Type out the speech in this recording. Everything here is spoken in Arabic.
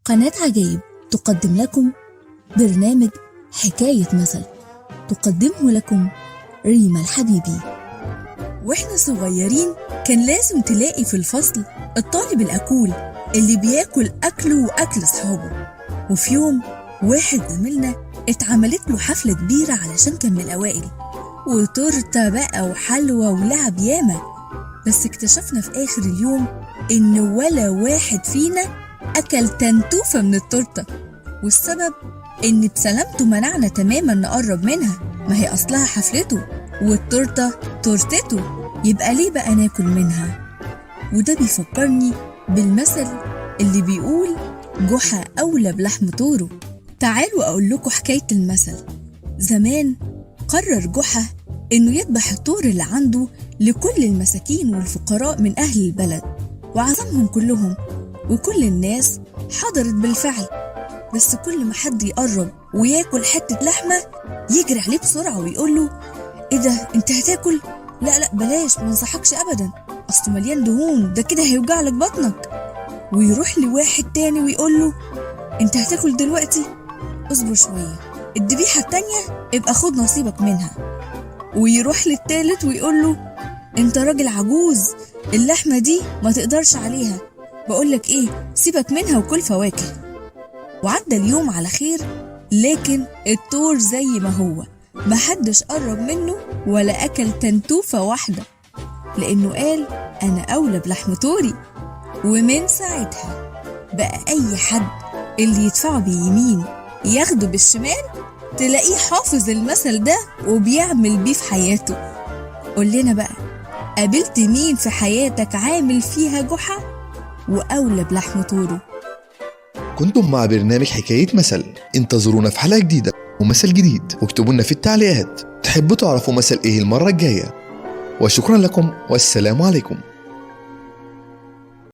قناة عجائب تقدم لكم برنامج حكاية مثل، تقدمه لكم ريما الحبيبي. واحنا صغيرين كان لازم تلاقي في الفصل الطالب الأكول اللي بياكل أكله وأكل أصحابه. وفي يوم واحد زميلنا اتعملت له حفلة كبيرة علشان كان من الأوائل، وتورتة بقى وحلوى ولعب ياما. بس اكتشفنا في آخر اليوم إن ولا واحد فينا أكل تنتوفة من التورتة، والسبب إن بسلامته منعنا تماما نقرب منها، ما هي أصلها حفلته والتورتة تورتته، يبقى ليه بقى ناكل منها؟ وده بيفكرني بالمثل اللي بيقول جحا أولى بلحم طوره. تعالوا أقول لكم حكاية المثل. زمان قرر جحا إنه يذبح الطور اللي عنده لكل المساكين والفقراء من أهل البلد، وعزمهم كلهم، وكل الناس حضرت بالفعل. بس كل ما حد يقرب وياكل حتة لحمة يجري عليه بسرعة ويقول له: إيه ده؟ أنت هتاكل؟ لا بلاش، ما انصحكش أبدا، أصله مليان دهون، ده كده هيوجع لك بطنك. ويروح لواحد تاني ويقول له: أنت هتاكل دلوقتي؟ اصبر شوية، الذبيحة التانية ابقى خد نصيبك منها. ويروح للتالت ويقول له: أنت راجل عجوز، اللحمة دي ما تقدرش عليها، بقولك إيه، سيبك منها وكل فواكه. وعدى اليوم على خير، لكن الطور زي ما هو، محدش قرب منه ولا أكل تنتوفة واحدة، لأنه قال: أنا أولى بلحم طوري. ومن ساعتها بقى أي حد اللي يدفعه باليمين ياخده بالشمال، تلاقيه حافظ المثل ده وبيعمل بيه في حياته. قول لنا بقى، قابلت مين في حياتك عامل فيها جحا وأولى بلحم طوره؟ كنتم مع برنامج حكاية مثل. انتظرونا في حلقة جديدة ومثل جديد، واكتبوا لنا في التعليقات تحبوا تعرفوا مثل ايه المرة الجاية. وشكرا لكم والسلام عليكم.